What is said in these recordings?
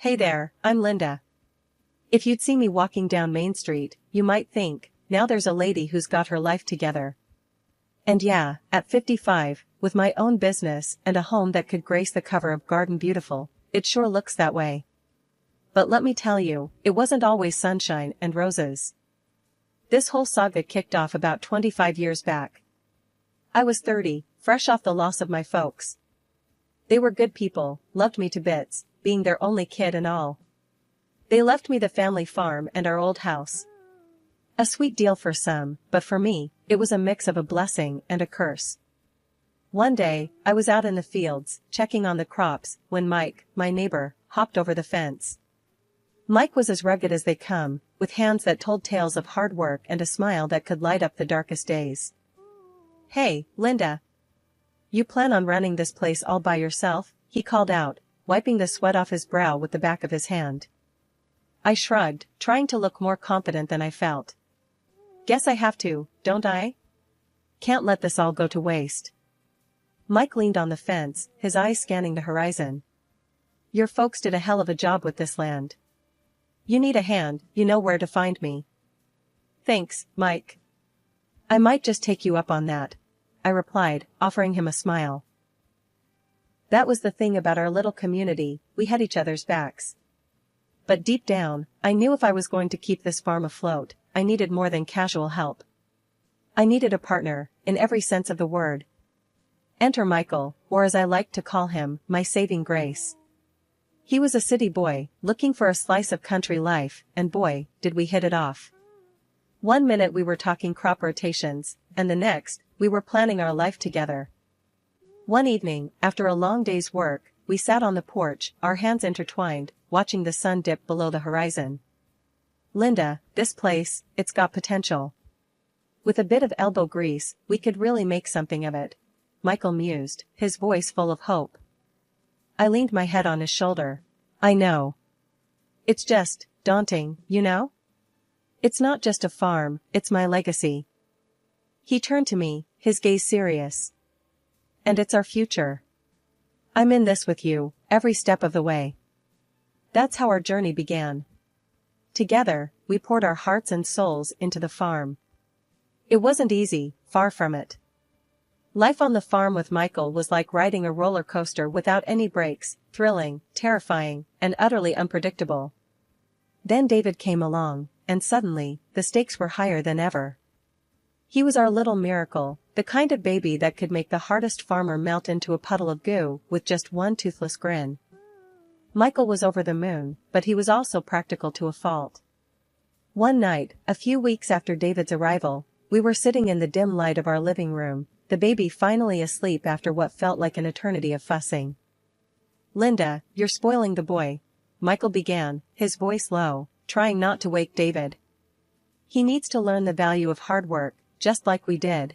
Hey there, I'm Linda. If you'd see me walking down Main Street, you might think, now there's a lady who's got her life together. And yeah, at 55, with my own business and a home that could grace the cover of Garden Beautiful, it sure looks that way. But let me tell you, it wasn't always sunshine and roses. This whole saga kicked off about 25 years back. I was 30, fresh off the loss of my folks. They were good people, loved me to bits, being their only kid and all. They left me the family farm and our old house. A sweet deal for some, but for me, it was a mix of a blessing and a curse. One day, I was out in the fields, checking on the crops, when Mike, my neighbor, hopped over the fence. Mike was as rugged as they come, with hands that told tales of hard work and a smile that could light up the darkest days. "Hey, Linda. You plan on running this place all by yourself?" he called out, wiping the sweat off his brow with the back of his hand. I shrugged, trying to look more confident than I felt. "Guess I have to, don't I? Can't let this all go to waste." Mike leaned on the fence, his eyes scanning the horizon. "Your folks did a hell of a job with this land. You need a hand, you know where to find me." "Thanks, Mike. I might just take you up on that," I replied, offering him a smile. That was the thing about our little community, we had each other's backs. But deep down, I knew if I was going to keep this farm afloat, I needed more than casual help. I needed a partner, in every sense of the word. Enter Michael, or as I liked to call him, my saving grace. He was a city boy, looking for a slice of country life, and boy, did we hit it off. One minute we were talking crop rotations, and the next, we were planning our life together. One evening, after a long day's work, we sat on the porch, our hands intertwined, watching the sun dip below the horizon. "Linda, this place, it's got potential. With a bit of elbow grease, we could really make something of it," Michael mused, his voice full of hope. I leaned my head on his shoulder. "I know. It's just daunting, you know? It's not just a farm, it's my legacy." He turned to me, his gaze serious. "And it's our future. I'm in this with you, every step of the way." That's how our journey began. Together, we poured our hearts and souls into the farm. It wasn't easy, far from it. Life on the farm with Michael was like riding a roller coaster without any brakes, thrilling, terrifying, and utterly unpredictable. Then David came along, and suddenly, the stakes were higher than ever. He was our little miracle, the kind of baby that could make the hardest farmer melt into a puddle of goo with just one toothless grin. Michael was over the moon, but he was also practical to a fault. One night, a few weeks after David's arrival, we were sitting in the dim light of our living room, the baby finally asleep after what felt like an eternity of fussing. "Linda, you're spoiling the boy," Michael began, his voice low, trying not to wake David. "He needs to learn the value of hard work, just like we did."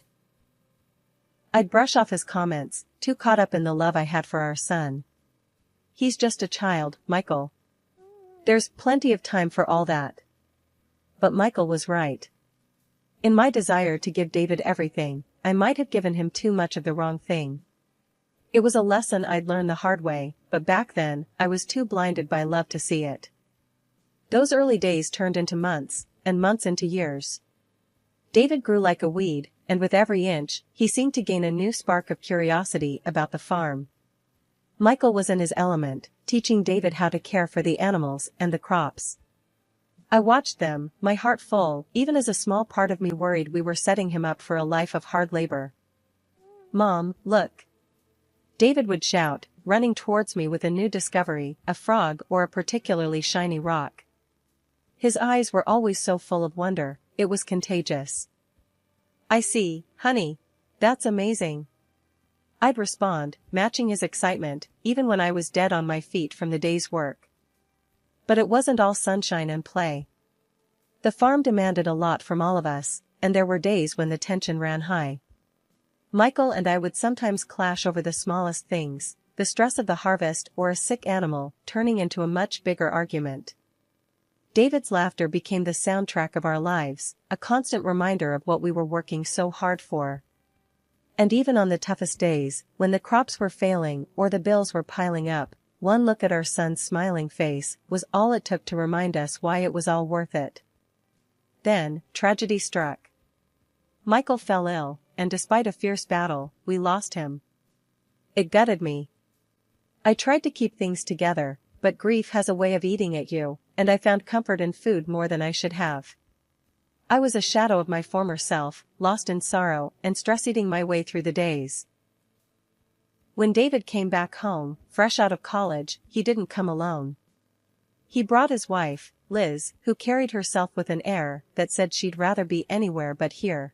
I'd brush off his comments, too caught up in the love I had for our son. "He's just a child, Michael. There's plenty of time for all that." But Michael was right. In my desire to give David everything, I might have given him too much of the wrong thing. It was a lesson I'd learned the hard way, but back then, I was too blinded by love to see it. Those early days turned into months, and months into years. David grew like a weed, and with every inch, he seemed to gain a new spark of curiosity about the farm. Michael was in his element, teaching David how to care for the animals and the crops. I watched them, my heart full, even as a small part of me worried we were setting him up for a life of hard labor. "Mom, look!" David would shout, running towards me with a new discovery, a frog or a particularly shiny rock. His eyes were always so full of wonder, it was contagious. "I see, honey. That's amazing." I'd respond, matching his excitement, even when I was dead on my feet from the day's work. But it wasn't all sunshine and play. The farm demanded a lot from all of us, and there were days when the tension ran high. Michael and I would sometimes clash over the smallest things, the stress of the harvest or a sick animal, turning into a much bigger argument. David's laughter became the soundtrack of our lives, a constant reminder of what we were working so hard for. And even on the toughest days, when the crops were failing or the bills were piling up, one look at our son's smiling face was all it took to remind us why it was all worth it. Then, tragedy struck. Michael fell ill, and despite a fierce battle, we lost him. It gutted me. I tried to keep things together, but grief has a way of eating at you, and I found comfort in food more than I should have. I was a shadow of my former self, lost in sorrow and stress eating my way through the days. When David came back home, fresh out of college, he didn't come alone. He brought his wife, Liz, who carried herself with an air that said she'd rather be anywhere but here.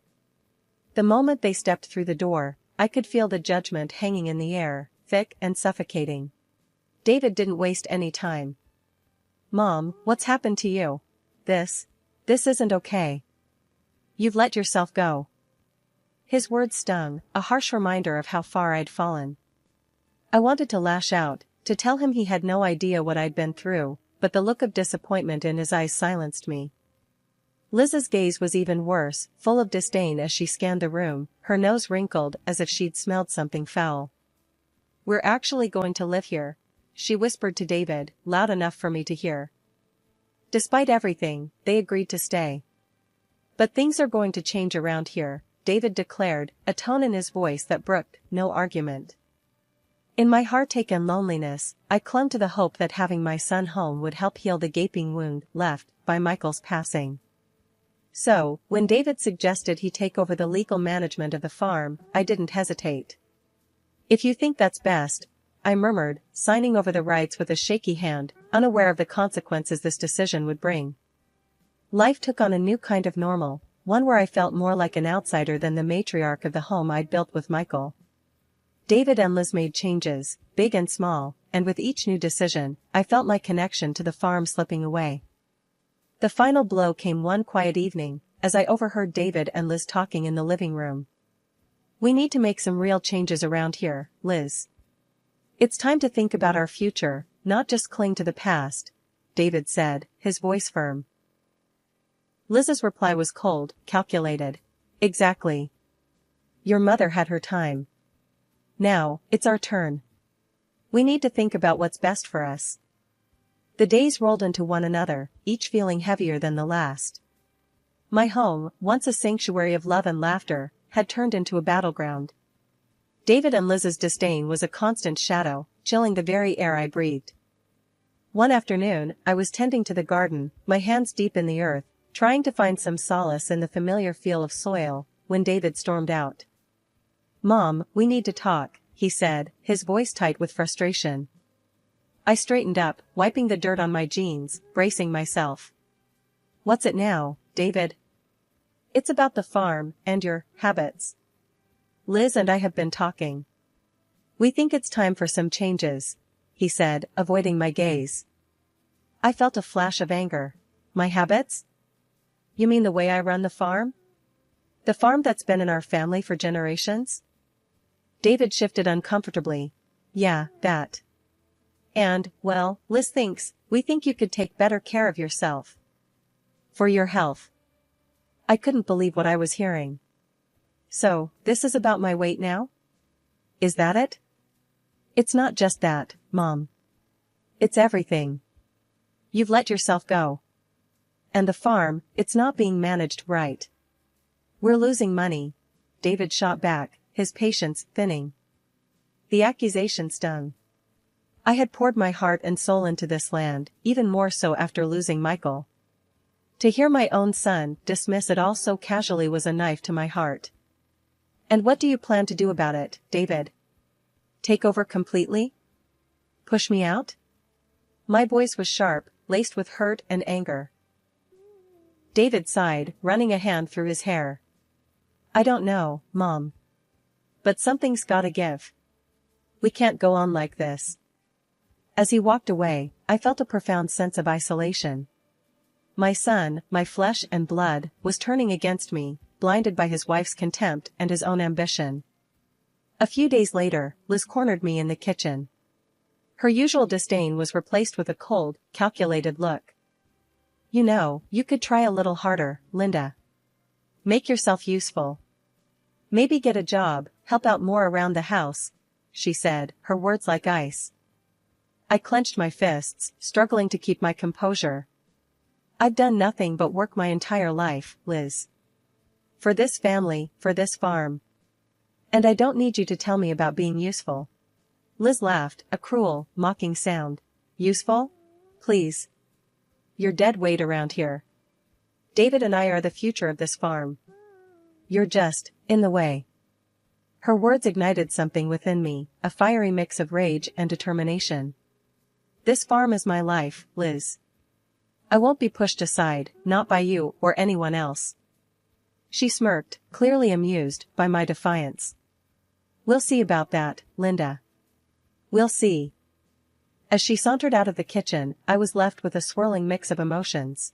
The moment they stepped through the door, I could feel the judgment hanging in the air, thick and suffocating. David didn't waste any time. "Mom, what's happened to you? This isn't okay. You've let yourself go." His words stung, a harsh reminder of how far I'd fallen. I wanted to lash out, to tell him he had no idea what I'd been through, but the look of disappointment in his eyes silenced me. Liz's gaze was even worse, full of disdain as she scanned the room, her nose wrinkled as if she'd smelled something foul. "We're actually going to live here," she whispered to David, loud enough for me to hear. Despite everything, they agreed to stay. "But things are going to change around here," David declared, a tone in his voice that brooked no argument. In my heartache and loneliness, I clung to the hope that having my son home would help heal the gaping wound left by Michael's passing. So, when David suggested he take over the legal management of the farm, I didn't hesitate. "If you think that's best," I murmured, signing over the rights with a shaky hand, unaware of the consequences this decision would bring. Life took on a new kind of normal, one where I felt more like an outsider than the matriarch of the home I'd built with Michael. David and Liz made changes, big and small, and with each new decision, I felt my connection to the farm slipping away. The final blow came one quiet evening, as I overheard David and Liz talking in the living room. "We need to make some real changes around here, Liz. It's time to think about our future, not just cling to the past," David said, his voice firm. Liz's reply was cold, calculated. "Exactly. Your mother had her time. Now, it's our turn. We need to think about what's best for us." The days rolled into one another, each feeling heavier than the last. My home, once a sanctuary of love and laughter, had turned into a battleground. David and Liz's disdain was a constant shadow, chilling the very air I breathed. One afternoon, I was tending to the garden, my hands deep in the earth, trying to find some solace in the familiar feel of soil, when David stormed out. "Mom, we need to talk," he said, his voice tight with frustration. I straightened up, wiping the dirt on my jeans, bracing myself. "What's it now, David?" "It's about the farm, and your habits. Liz and I have been talking. We think it's time for some changes," he said, avoiding my gaze. I felt a flash of anger. "My habits? You mean the way I run the farm? The farm that's been in our family for generations?" David shifted uncomfortably. "Yeah, that. And, well, Liz thinks, we think you could take better care of yourself. For your health." I couldn't believe what I was hearing. "So, this is about my weight now? Is that it?" "It's not just that, Mom. It's everything. You've let yourself go. And the farm, it's not being managed right. We're losing money," David shot back, his patience thinning. The accusation stung. I had poured my heart and soul into this land, even more so after losing Michael. To hear my own son dismiss it all so casually was a knife to my heart. "And what do you plan to do about it, David? Take over completely? Push me out?" My voice was sharp, laced with hurt and anger. David sighed, running a hand through his hair. "I don't know, Mom. But something's gotta give. We can't go on like this." As he walked away, I felt a profound sense of isolation. My son, my flesh and blood, was turning against me, blinded by his wife's contempt and his own ambition. A few days later, Liz cornered me in the kitchen. Her usual disdain was replaced with a cold, calculated look. "You know, you could try a little harder, Linda. Make yourself useful. Maybe get a job, help out more around the house," she said, her words like ice. I clenched my fists, struggling to keep my composure. I've done nothing but work my entire life, Liz. For this family, for this farm. And I don't need you to tell me about being useful. Liz laughed, a cruel, mocking sound. Useful? Please. You're dead weight around here. David and I are the future of this farm. You're just in the way. Her words ignited something within me, a fiery mix of rage and determination. This farm is my life, Liz. I won't be pushed aside, not by you or anyone else. She smirked, clearly amused by my defiance. We'll see about that, Linda. We'll see. As she sauntered out of the kitchen, I was left with a swirling mix of emotions.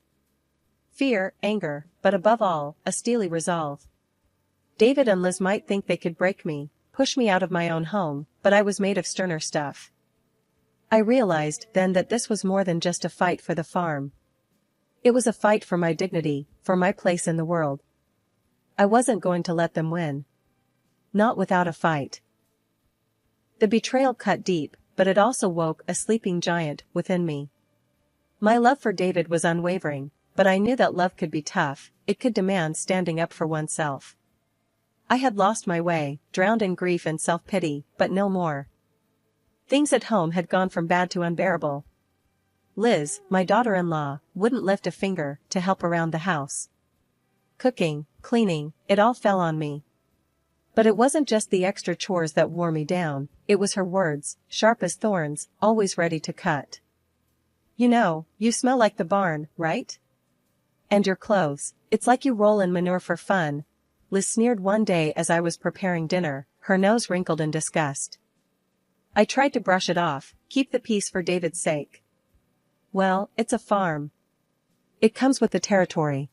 Fear, anger, but above all, a steely resolve. David and Liz might think they could break me, push me out of my own home, but I was made of sterner stuff. I realized then that this was more than just a fight for the farm. It was a fight for my dignity, for my place in the world. I wasn't going to let them win. Not without a fight. The betrayal cut deep, but it also woke a sleeping giant within me. My love for David was unwavering, but I knew that love could be tough, it could demand standing up for oneself. I had lost my way, drowned in grief and self-pity, but no more. Things at home had gone from bad to unbearable. Liz, my daughter-in-law, wouldn't lift a finger to help around the house. Cooking, cleaning, it all fell on me. But it wasn't just the extra chores that wore me down, it was her words, sharp as thorns, always ready to cut. You know, you smell like the barn, right? And your clothes, it's like you roll in manure for fun, Liz sneered one day as I was preparing dinner, her nose wrinkled in disgust. I tried to brush it off, keep the peace for David's sake. Well, it's a farm. It comes with the territory.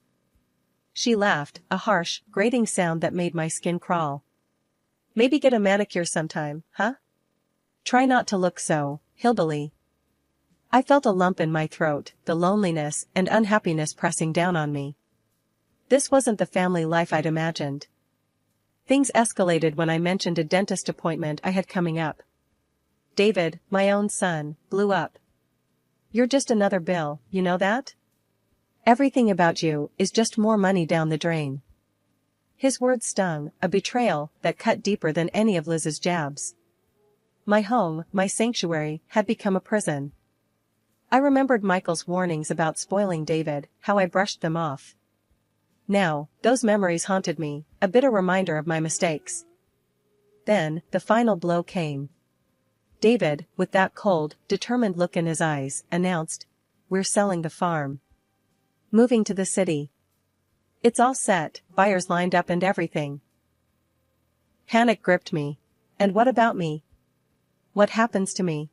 She laughed, a harsh, grating sound that made my skin crawl. Maybe get a manicure sometime, huh? Try not to look so hillbilly. I felt a lump in my throat, the loneliness and unhappiness pressing down on me. This wasn't the family life I'd imagined. Things escalated when I mentioned a dentist appointment I had coming up. David, my own son, blew up. You're just another bill, you know that? Everything about you is just more money down the drain. His words stung, a betrayal that cut deeper than any of Liz's jabs. My home, my sanctuary, had become a prison. I remembered Michael's warnings about spoiling David, how I brushed them off. Now, those memories haunted me, a bitter reminder of my mistakes. Then, the final blow came. David, with that cold, determined look in his eyes, announced, "We're selling the farm. Moving to the city. It's all set, buyers lined up and everything." Panic gripped me. And what about me? What happens to me?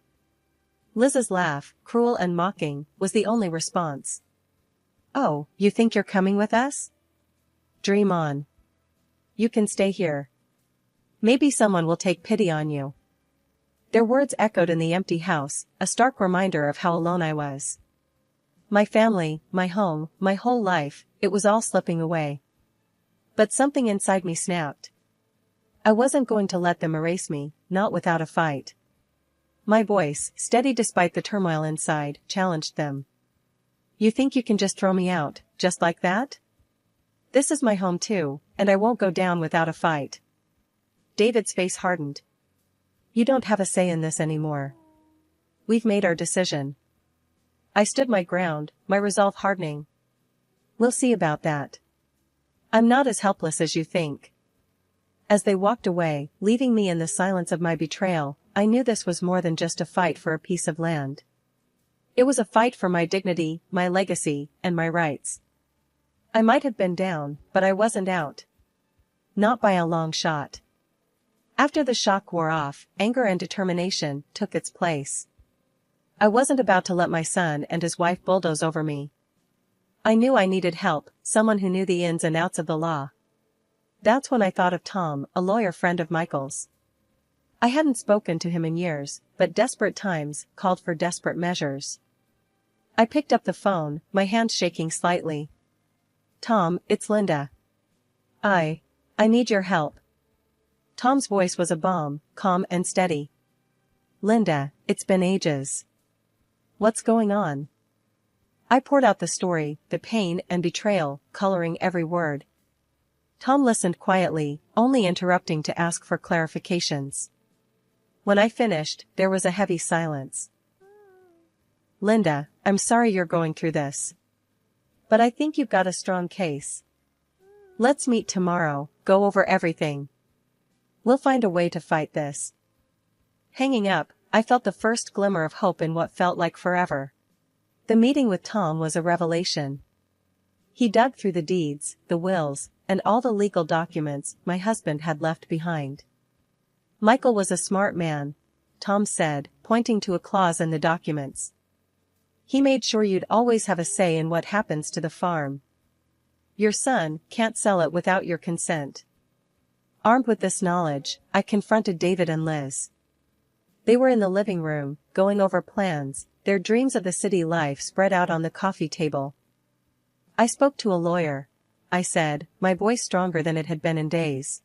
Liz's laugh, cruel and mocking, was the only response. "Oh, you think you're coming with us? Dream on. You can stay here. Maybe someone will take pity on you." Their words echoed in the empty house, a stark reminder of how alone I was. My family, my home, my whole life, it was all slipping away. But something inside me snapped. I wasn't going to let them erase me, not without a fight. My voice, steady despite the turmoil inside, challenged them. "You think you can just throw me out, just like that? This is my home too, and I won't go down without a fight." David's face hardened. "You don't have a say in this anymore. We've made our decision." I stood my ground, my resolve hardening. "We'll see about that. I'm not as helpless as you think." As they walked away, leaving me in the silence of my betrayal, I knew this was more than just a fight for a piece of land. It was a fight for my dignity, my legacy, and my rights. I might have been down, but I wasn't out. Not by a long shot. After the shock wore off, anger and determination took its place. I wasn't about to let my son and his wife bulldoze over me. I knew I needed help, someone who knew the ins and outs of the law. That's when I thought of Tom, a lawyer friend of Michael's. I hadn't spoken to him in years, but desperate times called for desperate measures. I picked up the phone, my hand shaking slightly. "Tom, it's Linda. I need your help." Tom's voice was a balm, calm and steady. "Linda, it's been ages. What's going on? I poured out the story, the pain and betrayal, coloring every word. Tom listened quietly, only interrupting to ask for clarifications. When I finished, there was a heavy silence. Linda, I'm sorry you're going through this. But I think you've got a strong case. Let's meet tomorrow, go over everything. We'll find a way to fight this. Hanging up, I felt the first glimmer of hope in what felt like forever. The meeting with Tom was a revelation. He dug through the deeds, the wills, and all the legal documents my husband had left behind. Michael was a smart man, Tom said, pointing to a clause in the documents. He made sure you'd always have a say in what happens to the farm. Your son can't sell it without your consent. Armed with this knowledge, I confronted David and Liz. They were in the living room, going over plans, their dreams of the city life spread out on the coffee table. I spoke to a lawyer, I said, my voice stronger than it had been in days.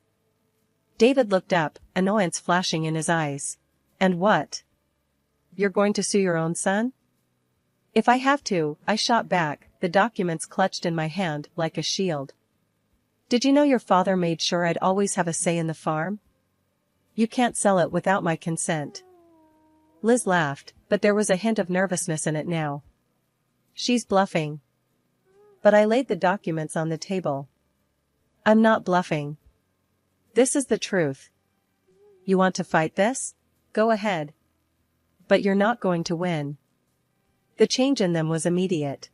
David looked up, annoyance flashing in his eyes. And what? You're going to sue your own son? If I have to, I shot back, the documents clutched in my hand like a shield. Did you know your father made sure I'd always have a say in the farm? You can't sell it without my consent. Liz laughed, but there was a hint of nervousness in it now. She's bluffing. But I laid the documents on the table. I'm not bluffing. This is the truth. You want to fight this? Go ahead. But you're not going to win. The change in them was immediate.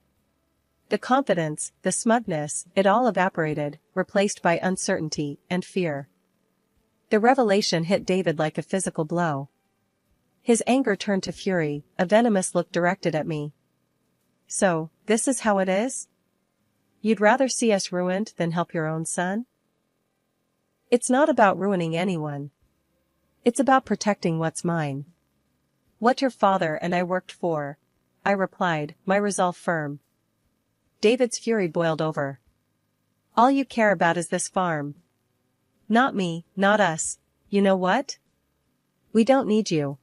The confidence, the smugness, it all evaporated, replaced by uncertainty and fear. The revelation hit David like a physical blow. His anger turned to fury, a venomous look directed at me. So, this is how it is? You'd rather see us ruined than help your own son? It's not about ruining anyone. It's about protecting what's mine. What your father and I worked for, I replied, my resolve firm. David's fury boiled over. All you care about is this farm. Not me, not us. You know what? We don't need you.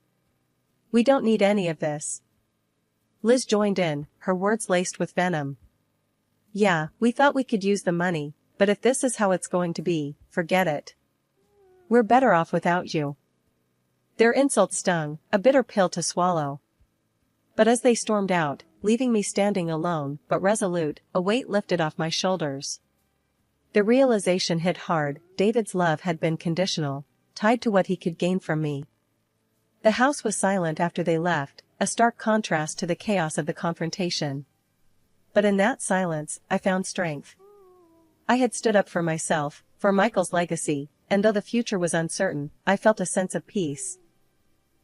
We don't need any of this. Liz joined in, her words laced with venom. Yeah, we thought we could use the money, but if this is how it's going to be, forget it. We're better off without you. Their insults stung, a bitter pill to swallow. But as they stormed out, leaving me standing alone, but resolute, a weight lifted off my shoulders. The realization hit hard, David's love had been conditional, tied to what he could gain from me. The house was silent after they left, a stark contrast to the chaos of the confrontation. But in that silence, I found strength. I had stood up for myself, for Michael's legacy, and though the future was uncertain, I felt a sense of peace.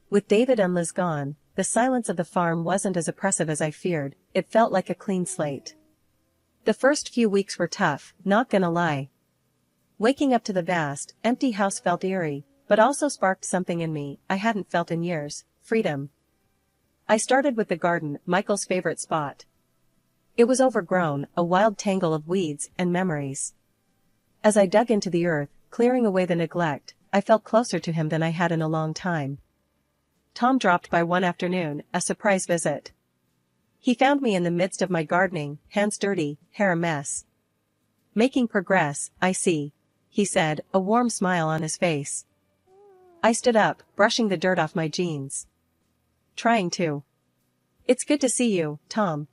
With David and Liz gone, the silence of the farm wasn't as oppressive as I feared, it felt like a clean slate. The first few weeks were tough, not gonna lie. Waking up to the vast, empty house felt eerie, but also sparked something in me I hadn't felt in years, freedom. I started with the garden, Michael's favorite spot. It was overgrown, a wild tangle of weeds and memories. As I dug into the earth, clearing away the neglect, I felt closer to him than I had in a long time. Tom dropped by one afternoon, a surprise visit. He found me in the midst of my gardening, hands dirty, hair a mess. Making progress, I see, he said, a warm smile on his face. I stood up, brushing the dirt off my jeans. Trying to. It's good to see you, Tom.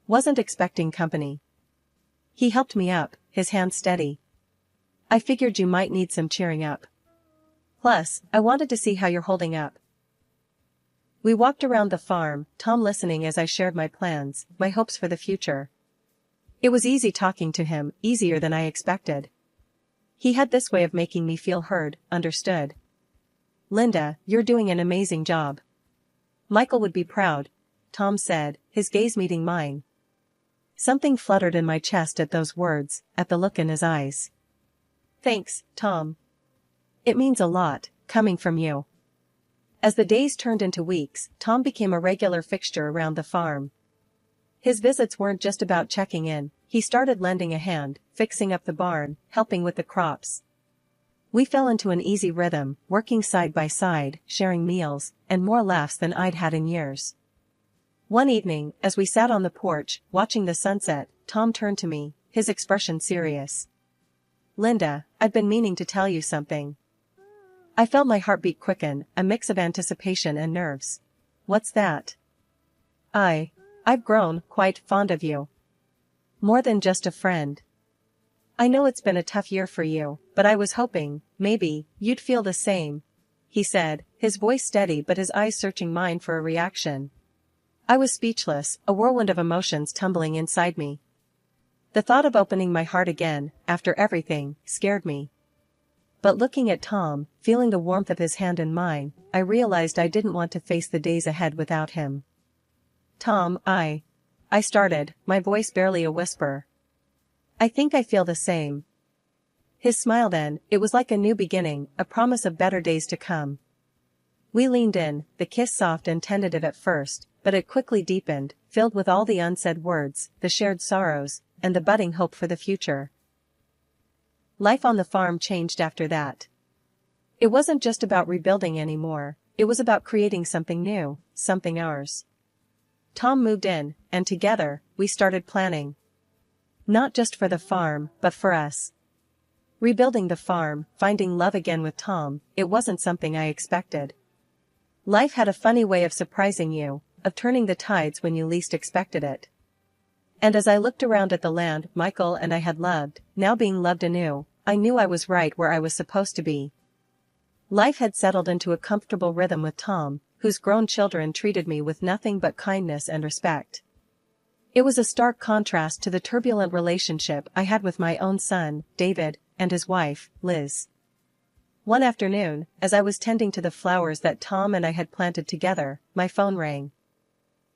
Wasn't expecting company. He helped me up, his hand steady. I figured you might need some cheering up. Plus, I wanted to see how you're holding up. We walked around the farm, Tom listening as I shared my plans, my hopes for the future. It was easy talking to him, easier than I expected. He had this way of making me feel heard, understood. Linda, you're doing an amazing job. Michael would be proud, Tom said, his gaze meeting mine. Something fluttered in my chest at those words, at the look in his eyes. Thanks, Tom. It means a lot, coming from you. As the days turned into weeks, Tom became a regular fixture around the farm. His visits weren't just about checking in, he started lending a hand, fixing up the barn, helping with the crops. We fell into an easy rhythm, working side by side, sharing meals, and more laughs than I'd had in years. One evening, as we sat on the porch, watching the sunset, Tom turned to me, his expression serious. "Linda, I've been meaning to tell you something." I felt my heartbeat quicken, a mix of anticipation and nerves. "What's that?" I've grown quite fond of you. More than just a friend. I know it's been a tough year for you, but I was hoping, maybe, you'd feel the same," he said, his voice steady but his eyes searching mine for a reaction. I was speechless, a whirlwind of emotions tumbling inside me. The thought of opening my heart again, after everything, scared me. But looking at Tom, feeling the warmth of his hand in mine, I realized I didn't want to face the days ahead without him. "Tom, I started, my voice barely a whisper. "I think I feel the same." His smile then, it was like a new beginning, a promise of better days to come. We leaned in, the kiss soft and tentative at first, but it quickly deepened, filled with all the unsaid words, the shared sorrows, and the budding hope for the future. Life on the farm changed after that. It wasn't just about rebuilding anymore, it was about creating something new, something ours. Tom moved in, and together, we started planning. Not just for the farm, but for us. Rebuilding the farm, finding love again with Tom, it wasn't something I expected. Life had a funny way of surprising you, of turning the tides when you least expected it. And as I looked around at the land Michael and I had loved, now being loved anew, I knew I was right where I was supposed to be. Life had settled into a comfortable rhythm with Tom, whose grown children treated me with nothing but kindness and respect. It was a stark contrast to the turbulent relationship I had with my own son, David, and his wife, Liz. One afternoon, as I was tending to the flowers that Tom and I had planted together, my phone rang.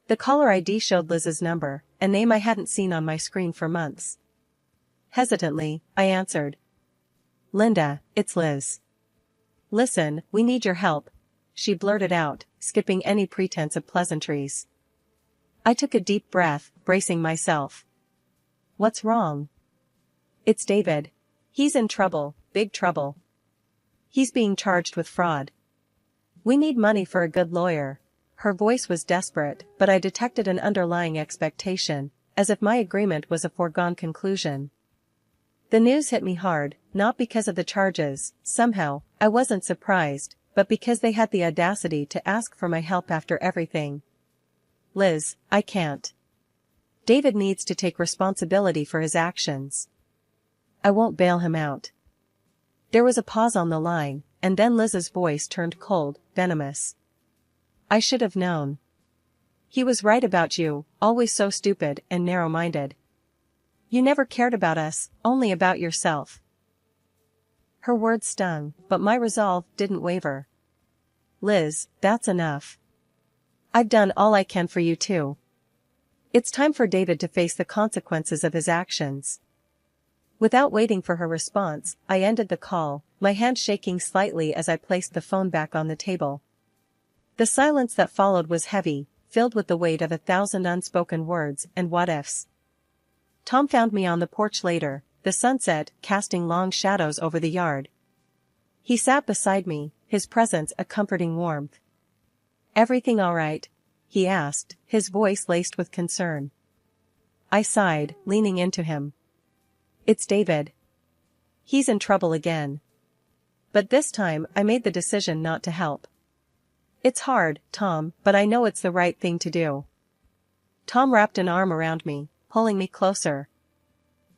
The caller ID showed Liz's number, a name I hadn't seen on my screen for months. Hesitantly, I answered. "Linda, it's Liz. Listen, we need your help," she blurted out, skipping any pretense of pleasantries. I took a deep breath, bracing myself. "What's wrong?" "It's David. He's in trouble, big trouble. He's being charged with fraud. We need money for a good lawyer." Her voice was desperate, but I detected an underlying expectation, as if my agreement was a foregone conclusion. The news hit me hard, not because of the charges, somehow, I wasn't surprised, but because they had the audacity to ask for my help after everything. "Liz, I can't. David needs to take responsibility for his actions. I won't bail him out." There was a pause on the line, and then Liz's voice turned cold, venomous. "I should have known. He was right about you, always so stupid and narrow-minded. You never cared about us, only about yourself." Her words stung, but my resolve didn't waver. "Liz, that's enough. I've done all I can for you too. It's time for David to face the consequences of his actions." Without waiting for her response, I ended the call, my hand shaking slightly as I placed the phone back on the table. The silence that followed was heavy, filled with the weight of 1,000 unspoken words and what-ifs. Tom found me on the porch later, the sunset casting long shadows over the yard. He sat beside me, his presence a comforting warmth. "Everything all right?" he asked, his voice laced with concern. I sighed, leaning into him. "It's David. He's in trouble again. But this time I made the decision not to help. It's hard, Tom, but I know it's the right thing to do." Tom wrapped an arm around me, pulling me closer.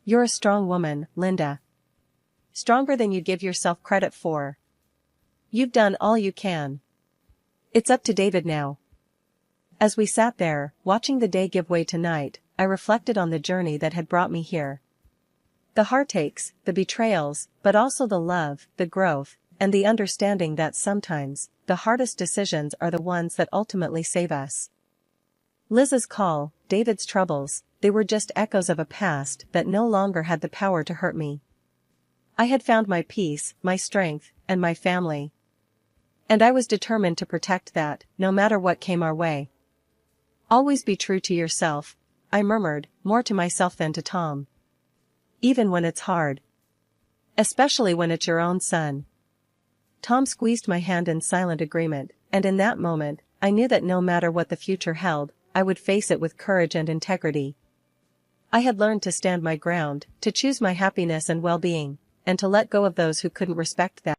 "You're a strong woman, Linda. Stronger than you give yourself credit for. You've done all you can. It's up to David now." As we sat there, watching the day give way to night, I reflected on the journey that had brought me here. The heartaches, the betrayals, but also the love, the growth, and the understanding that sometimes, the hardest decisions are the ones that ultimately save us. Liz's call, David's troubles, they were just echoes of a past that no longer had the power to hurt me. I had found my peace, my strength, and my family. And I was determined to protect that, no matter what came our way. "Always be true to yourself," I murmured, more to myself than to Tom. "Even when it's hard. Especially when it's your own son." Tom squeezed my hand in silent agreement, and in that moment, I knew that no matter what the future held, I would face it with courage and integrity. I had learned to stand my ground, to choose my happiness and well-being, and to let go of those who couldn't respect that.